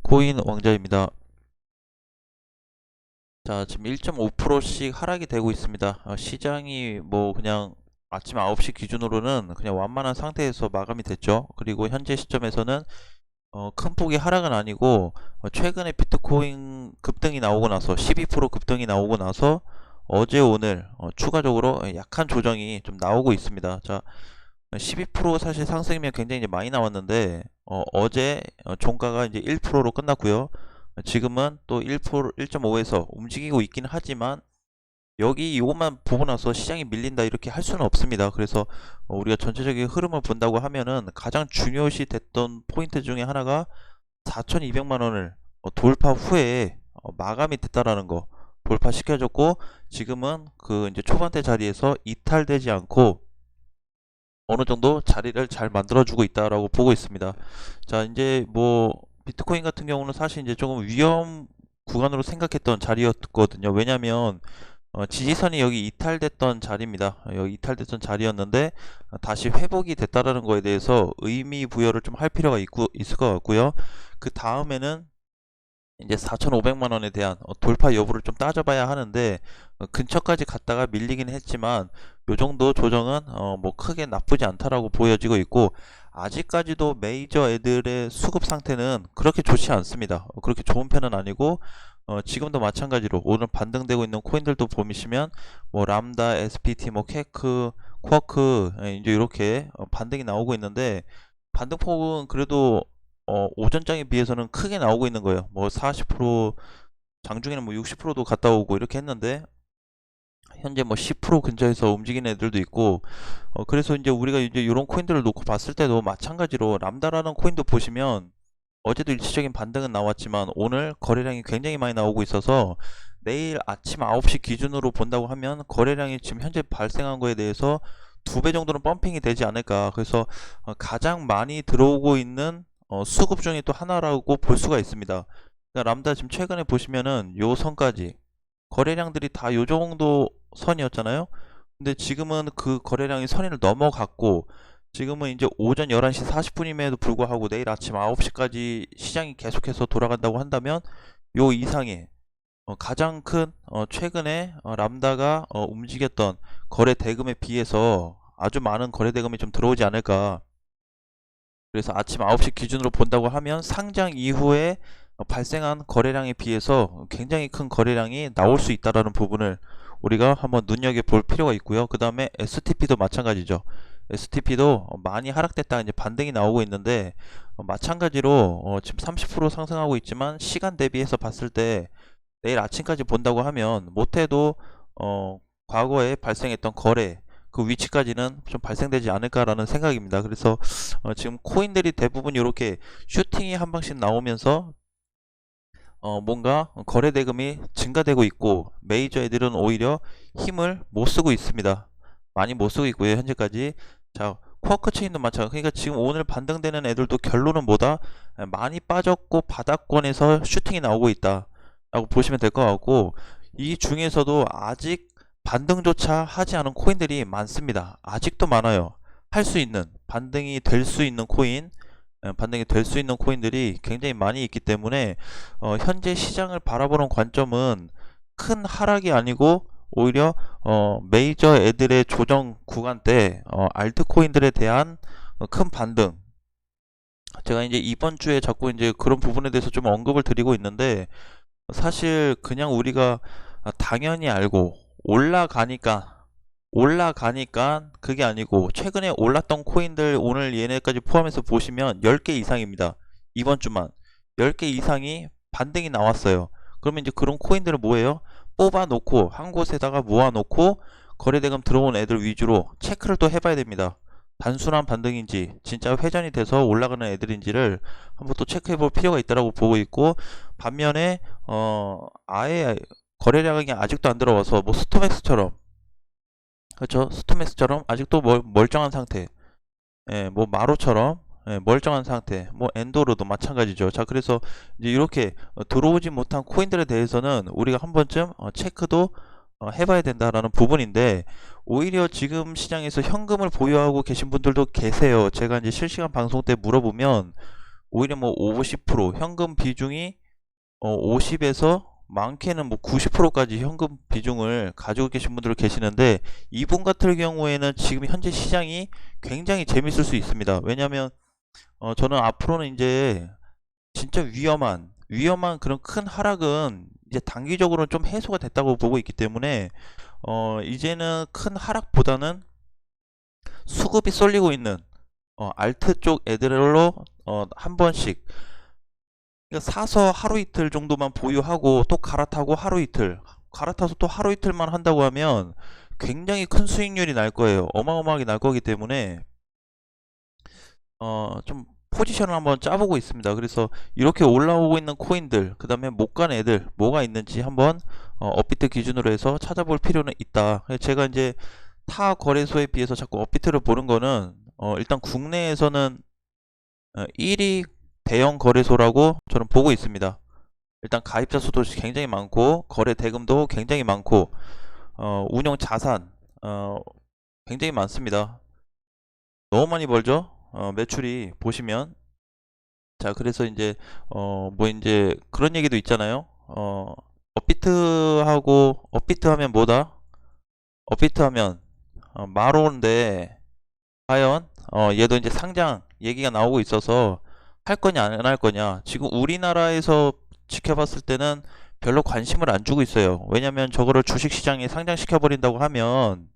코인 왕자입니다. 자, 지금 1.5%씩 하락이 되고 있습니다. 시장이 뭐 그냥 아침 9시 기준으로는 그냥 완만한 상태에서 마감이 됐죠. 그리고 현재 시점에서는 큰 폭의 하락은 아니고 최근에 비트코인 급등이 나오고 나서 12% 급등이 나오고 나서 어제 오늘 추가적으로 약한 조정이 좀 나오고 있습니다. 자, 12% 사실 상승이면 굉장히 이제 많이 나왔는데 어제 종가가 이제 1%로 끝났고요. 지금은 또 1%, 1.5에서 움직이고 있긴 하지만 여기 이것만 보고 나서 시장이 밀린다 이렇게 할 수는 없습니다. 그래서 우리가 전체적인 흐름을 본다고 하면은 가장 중요시 됐던 포인트 중에 하나가 4,200만 원을 돌파 후에 마감이 됐다라는 거 돌파시켜줬고, 지금은 그 이제 초반대 자리에서 이탈되지 않고 어느 정도 자리를 잘 만들어주고 있다라고 보고 있습니다. 자, 이제 뭐 비트코인 같은 경우는 사실 이제 조금 위험 구간으로 생각했던 자리였거든요. 왜냐면 지지선이 여기 이탈됐던 자리입니다. 여기 이탈됐던 자리였는데 다시 회복이 됐다라는 거에 대해서 의미 부여를 좀 할 필요가 있을 것 같고요. 그 다음에는 이제 4,500만 원에 대한 돌파 여부를 좀 따져봐야 하는데, 근처까지 갔다가 밀리긴 했지만 요 정도 조정은 뭐 크게 나쁘지 않다라고 보여지고 있고, 아직까지도 메이저 애들의 수급 상태는 그렇게 좋지 않습니다. 그렇게 좋은 편은 아니고, 지금도 마찬가지로 오늘 반등되고 있는 코인들도 보시면 뭐 람다, SPT, 뭐 케크, 쿼크, 이제 이렇게 반등이 나오고 있는데, 반등폭은 그래도 오전장에 비해서는 크게 나오고 있는 거예요. 뭐 40%, 장중에는 뭐 60%도 갔다 오고 이렇게 했는데 현재 뭐 10% 근처에서 움직이는 애들도 있고, 그래서 이제 우리가 이제 이런 코인들을 놓고 봤을 때도 마찬가지로 람다라는 코인도 보시면 어제도 일시적인 반등은 나왔지만 오늘 거래량이 굉장히 많이 나오고 있어서 내일 아침 9시 기준으로 본다고 하면 거래량이 지금 현재 발생한 거에 대해서 2배 정도는 펌핑이 되지 않을까. 그래서 가장 많이 들어오고 있는 수급 중에 또 하나라고 볼 수가 있습니다. 그러니까 람다 지금 최근에 보시면은 요 선까지 거래량들이 다 요 정도 선이었잖아요. 근데 지금은 그 거래량이 선을 넘어갔고, 지금은 이제 오전 11시 40분임에도 불구하고 내일 아침 9시까지 시장이 계속해서 돌아간다고 한다면 요 이상의 가장 큰 최근에 람다가 움직였던 거래 대금에 비해서 아주 많은 거래 대금이 좀 들어오지 않을까. 그래서 아침 9시 기준으로 본다고 하면 상장 이후에 발생한 거래량에 비해서 굉장히 큰 거래량이 나올 수 있다라는 부분을 우리가 한번 눈여겨볼 필요가 있고요. 그 다음에 STP도 마찬가지죠. STP도 많이 하락됐다가 이제 반등이 나오고 있는데, 마찬가지로 지금 30% 상승하고 있지만 시간 대비해서 봤을 때 내일 아침까지 본다고 하면 못해도 과거에 발생했던 거래 그 위치까지는 좀 발생되지 않을까라는 생각입니다. 그래서 지금 코인들이 대부분 이렇게 슈팅이 한 방씩 나오면서 뭔가 거래 대금이 증가되고 있고, 메이저 애들은 오히려 힘을 못 쓰고 있습니다. 많이 못 쓰고 있고요, 현재까지. 자, 쿼크 체인도 마찬가지. 그러니까 지금 오늘 반등되는 애들도 결론은 뭐다? 많이 빠졌고 바닥권에서 슈팅이 나오고 있다 라고 보시면 될 것 같고, 이 중에서도 아직 반등조차 하지 않은 코인들이 많습니다. 아직도 많아요. 할 수 있는, 반등이 될 수 있는 코인, 반등이 될 수 있는 코인들이 굉장히 많이 있기 때문에 현재 시장을 바라보는 관점은 큰 하락이 아니고 오히려 메이저 애들의 조정 구간 때 알트코인들에 대한 큰 반등, 제가 이제 이번 주에 자꾸 이제 그런 부분에 대해서 좀 언급을 드리고 있는데, 사실 그냥 우리가 당연히 알고 올라가니까 그게 아니고, 최근에 올랐던 코인들 오늘 얘네까지 포함해서 보시면 10개 이상입니다. 이번 주만 10개 이상이 반등이 나왔어요. 그러면 이제 그런 코인들은 뭐예요? 뽑아 놓고 한 곳에다가 모아 놓고 거래대금 들어온 애들 위주로 체크를 또 해봐야 됩니다. 단순한 반등인지 진짜 회전이 돼서 올라가는 애들인지를 한번 또 체크해 볼 필요가 있다고 보고 있고, 반면에 아예 거래량이 아직도 안 들어와서 뭐 스토맥스처럼, 그렇죠, 스토맥스처럼 아직도 멀쩡한 상태, 뭐 마로처럼 멀쩡한 상태, 뭐 엔도로도 마찬가지죠. 자, 그래서 이제 이렇게 들어오지 못한 코인들에 대해서는 우리가 한 번쯤 체크도 해봐야 된다라는 부분인데, 오히려 지금 시장에서 현금을 보유하고 계신 분들도 계세요. 제가 이제 실시간 방송 때 물어보면 오히려 뭐 50% 현금 비중이 50에서 많게는 뭐 90%까지 현금 비중을 가지고 계신 분들 계시는데, 이분 같은 경우에는 지금 현재 시장이 굉장히 재밌을 수 있습니다. 왜냐면 저는 앞으로는 이제 진짜 위험한 그런 큰 하락은 이제 단기적으로 좀 해소가 됐다고 보고 있기 때문에 이제는 큰 하락보다는 수급이 쏠리고 있는 알트 쪽 애들로 한 번씩, 그러니까 사서 하루 이틀 정도만 보유하고 또 갈아타고 하루 이틀, 갈아타서 또 하루 이틀만 한다고 하면 굉장히 큰 수익률이 날 거예요. 어마어마하게 날 거기 때문에 좀 포지션을 한번 짜보고 있습니다. 그래서 이렇게 올라오고 있는 코인들, 그 다음에 못 간 애들 뭐가 있는지 한번 업비트 기준으로 해서 찾아볼 필요는 있다. 제가 이제 타 거래소에 비해서 자꾸 업비트를 보는 거는 일단 국내에서는 1위 대형 거래소라고 저는 보고 있습니다. 일단 가입자 수도 굉장히 많고 거래 대금도 굉장히 많고 운영 자산 굉장히 많습니다. 너무 많이 벌죠. 매출이 보시면. 자, 그래서 이제 뭐 이제 그런 얘기도 있잖아요. 업비트 하면 뭐다? 업비트 하면 마로인데, 과연 얘도 이제 상장 얘기가 나오고 있어서 할 거냐 안 할 거냐. 지금 우리나라에서 지켜봤을 때는 별로 관심을 안 주고 있어요. 왜냐면 저거를 주식시장에 상장시켜 버린다고 하면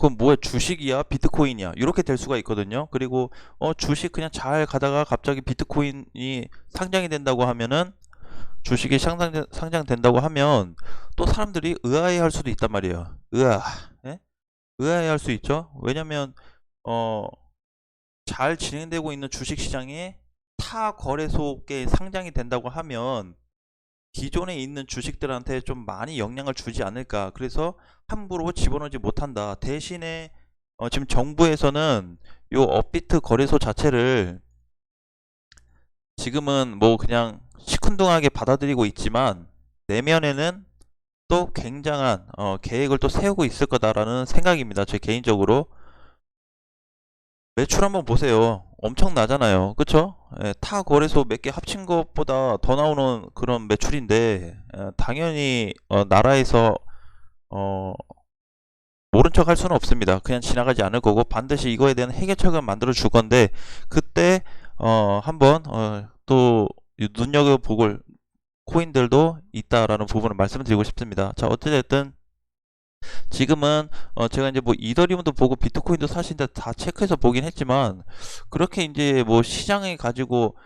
그럼 뭐야, 주식이야 비트코인이야 이렇게 될 수가 있거든요. 그리고 주식 그냥 잘 가다가 갑자기 비트코인이 상장이 된다고 하면은, 주식이 상장된다고 하면 또 사람들이 의아해할 수도 있단 말이에요. 예? 의아해할 수 있죠. 왜냐면 어, 잘 진행되고 있는 주식시장에 타 거래소에 상장이 된다고 하면 기존에 있는 주식들한테 좀 많이 영향을 주지 않을까. 그래서 함부로 집어넣지 못한다. 대신에 지금 정부에서는 요 업비트 거래소 자체를 지금은 뭐 그냥 시큰둥하게 받아들이고 있지만, 내면에는 또 굉장한 계획을 또 세우고 있을 거다라는 생각입니다. 제 개인적으로. 매출 한번 보세요. 엄청나잖아요. 그쵸? 예, 타 거래소 몇 개 합친 것보다 더 나오는 그런 매출인데, 당연히 나라에서 어, 모른 척 할 수는 없습니다. 그냥 지나가지 않을 거고 반드시 이거에 대한 해결책을 만들어 줄 건데, 그때 한번 또 눈여겨볼 코인들도 있다라는 부분을 말씀드리고 싶습니다. 자, 어찌됐든 지금은 제가 이제 뭐 이더리움도 보고 비트코인도 사실은 다 체크해서 보긴 했지만, 그렇게 이제 뭐 시장에 가지고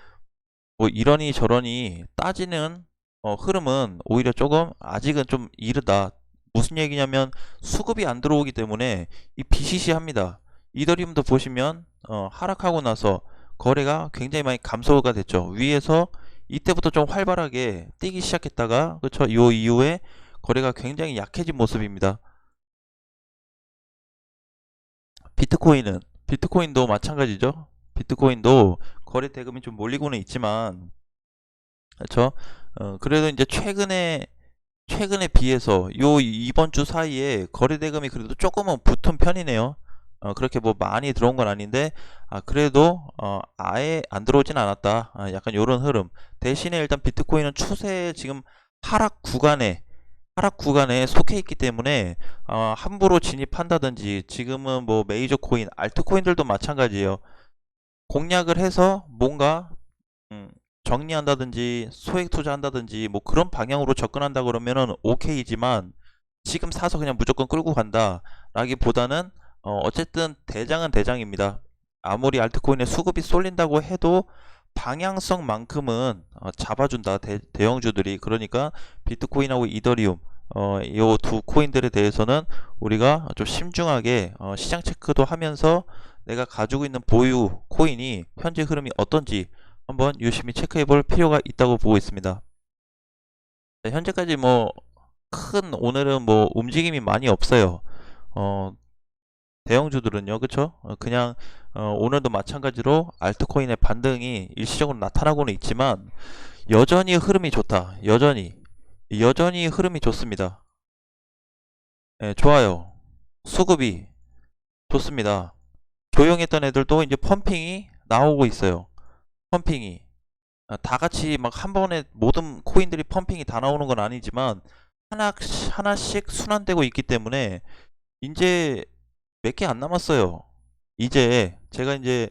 뭐 이러니 저러니 따지는 흐름은 오히려 조금 아직은 좀 이르다. 무슨 얘기냐면 수급이 안 들어오기 때문에 이 비시시합니다. 이더리움도 보시면 하락하고 나서 거래가 굉장히 많이 감소가 됐죠. 위에서 이때부터 좀 활발하게 뛰기 시작했다가, 그쵸, 이 이후에 거래가 굉장히 약해진 모습입니다. 비트코인도 마찬가지죠. 비트코인도 거래 대금이 좀 몰리고는 있지만, 그렇죠. 그래도 이제 최근에 비해서 요 이번 주 사이에 거래 대금이 그래도 조금은 붙은 편이네요. 그렇게 뭐 많이 들어온 건 아닌데, 그래도 아예 안 들어오진 않았다. 약간 요런 흐름. 대신에 일단 비트코인은 추세 지금 하락 구간에 속해 있기 때문에 함부로 진입한다든지, 지금은 뭐 메이저 코인, 알트코인들도 마찬가지예요. 공략을 해서 뭔가 음, 정리한다든지 소액 투자한다든지 뭐 그런 방향으로 접근한다 그러면은 오케이지만, 지금 사서 그냥 무조건 끌고 간다 라기보다는 어쨌든 대장은 대장입니다. 아무리 알트코인에 수급이 쏠린다고 해도 방향성만큼은 잡아준다, 대형주들이. 그러니까 비트코인하고 이더리움 이 두 코인들에 대해서는 우리가 좀 심중하게 시장 체크도 하면서 내가 가지고 있는 보유 코인이 현재 흐름이 어떤지 한번 유심히 체크해 볼 필요가 있다고 보고 있습니다. 네, 현재까지 뭐 오늘은 뭐 움직임이 많이 없어요. 대형주들은요, 그쵸? 그냥 오늘도 마찬가지로 알트코인의 반등이 일시적으로 나타나고는 있지만 여전히 흐름이 좋다. 여전히 흐름이 좋습니다. 예, 좋아요. 수급이 좋습니다. 조용했던 애들도 이제 펌핑이 나오고 있어요. 펌핑이 다 같이 막 한 번에 모든 코인들이 펌핑이 다 나오는 건 아니지만 하나씩 순환되고 있기 때문에 이제 몇 개 안 남았어요. 이제 제가 이제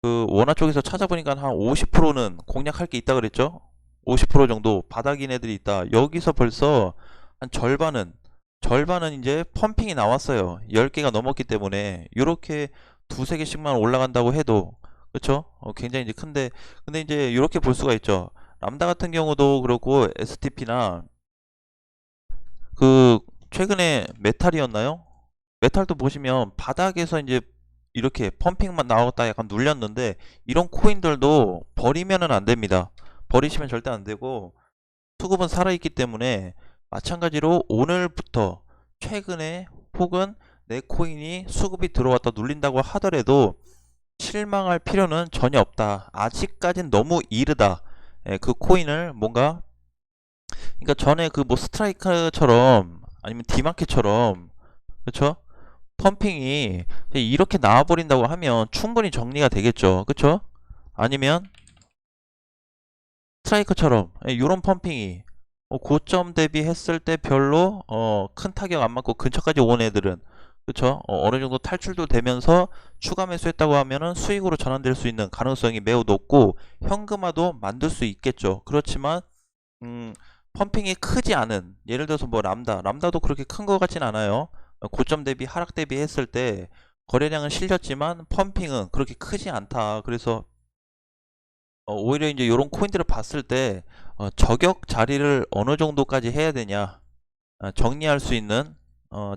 그 원화 쪽에서 찾아보니까 한 50%는 공략할 게 있다 그랬죠. 50% 정도 바닥인 애들이 있다. 여기서 벌써 한 절반은 이제 펌핑이 나왔어요. 10개가 넘었기 때문에 이렇게 두세 개씩만 올라간다고 해도 그렇죠? 굉장히 이제 큰데 근데 이제 이렇게 볼 수가 있죠. 람다 같은 경우도 그렇고 STP나 그 최근에 메탈이었나요? 메탈도 보시면 바닥에서 이제 이렇게 펌핑만 나왔다 약간 눌렸는데 이런 코인들도 버리면은 안 됩니다. 버리시면 절대 안 되고 수급은 살아있기 때문에 마찬가지로 오늘부터 최근에 혹은 내 코인이 수급이 들어왔다 눌린다고 하더라도 실망할 필요는 전혀 없다. 아직까진 너무 이르다. 그 코인을 뭔가 그러니까 전에 그 뭐 스트라이크처럼 아니면 디마켓처럼 그쵸? 펌핑이 이렇게 나와버린다고 하면 충분히 정리가 되겠죠. 그쵸? 아니면 스트라이크처럼 이런 펌핑이 고점 대비했을 때 별로 큰 타격 안 맞고 근처까지 온 애들은 그쵸? 어느 정도 탈출도 되면서 추가 매수했다고 하면은 수익으로 전환될 수 있는 가능성이 매우 높고 현금화도 만들 수 있겠죠. 그렇지만 펌핑이 크지 않은 예를 들어서 뭐 람다도 그렇게 큰 것 같진 않아요. 고점 대비 하락 대비 했을 때 거래량은 실렸지만 펌핑은 그렇게 크지 않다. 그래서 오히려 이제 이런 코인들을 봤을 때 저격 자리를 어느 정도까지 해야 되냐 정리할 수 있는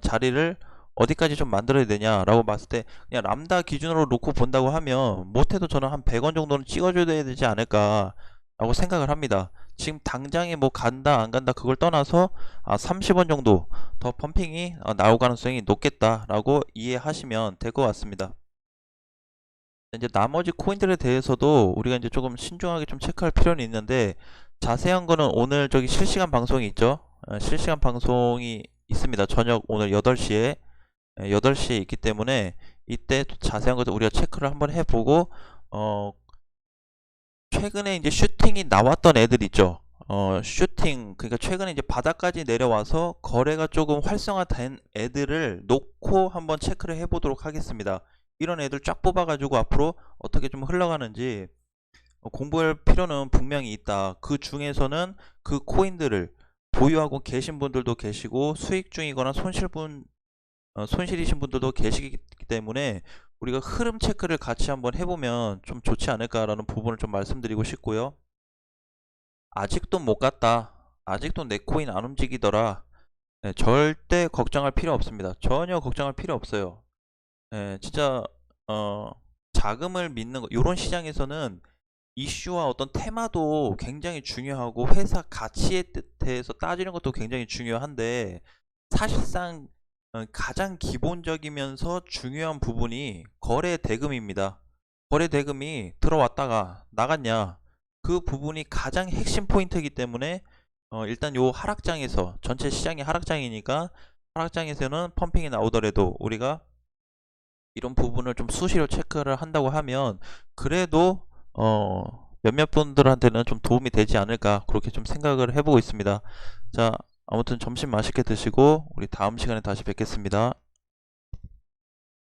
자리를 어디까지 좀 만들어야 되냐라고 봤을 때 그냥 람다 기준으로 놓고 본다고 하면 못해도 저는 한 100원 정도는 찍어줘야 되지 않을까 라고 생각을 합니다. 지금 당장에 뭐 간다 안 간다 그걸 떠나서 30원 정도 더 펌핑이 나올 가능성이 높겠다라고 이해하시면 될 것 같습니다. 이제 나머지 코인들에 대해서도 우리가 이제 조금 신중하게 좀 체크할 필요는 있는데 자세한 거는 오늘 저기 실시간 방송이 있죠. 실시간 방송이 있습니다. 저녁 오늘 8시에 있기 때문에 이때 또 자세한 것도 우리가 체크를 한번 해보고 최근에 이제 슈팅이 나왔던 애들 있죠. 슈팅 그러니까 최근에 이제 바닥까지 내려와서 거래가 조금 활성화된 애들을 놓고 한번 체크를 해보도록 하겠습니다. 이런 애들 쫙 뽑아가지고 앞으로 어떻게 좀 흘러가는지 공부할 필요는 분명히 있다. 그 중에서는 그 코인들을 보유하고 계신 분들도 계시고 수익 중이거나 손실이신 분들도 계시기 때문에 우리가 흐름 체크를 같이 한번 해보면 좀 좋지 않을까라는 부분을 좀 말씀드리고 싶고요. 아직도 못 갔다. 아직도 내 코인 안 움직이더라. 절대 걱정할 필요 없습니다. 전혀 걱정할 필요 없어요. 진짜 자금을 믿는 거 이런 시장에서는 이슈와 어떤 테마도 굉장히 중요하고 회사 가치에 대해서 따지는 것도 굉장히 중요한데 사실상 가장 기본적이면서 중요한 부분이 거래 대금입니다. 거래 대금이 들어왔다가 나갔냐 그 부분이 가장 핵심 포인트이기 때문에 일단 요 하락장에서 전체 시장이 하락장이니까 하락장에서는 펌핑이 나오더라도 우리가 이런 부분을 좀 수시로 체크를 한다고 하면 그래도 몇몇 분들한테는 좀 도움이 되지 않을까 그렇게 좀 생각을 해보고 있습니다. 자, 아무튼 점심 맛있게 드시고 우리 다음 시간에 다시 뵙겠습니다.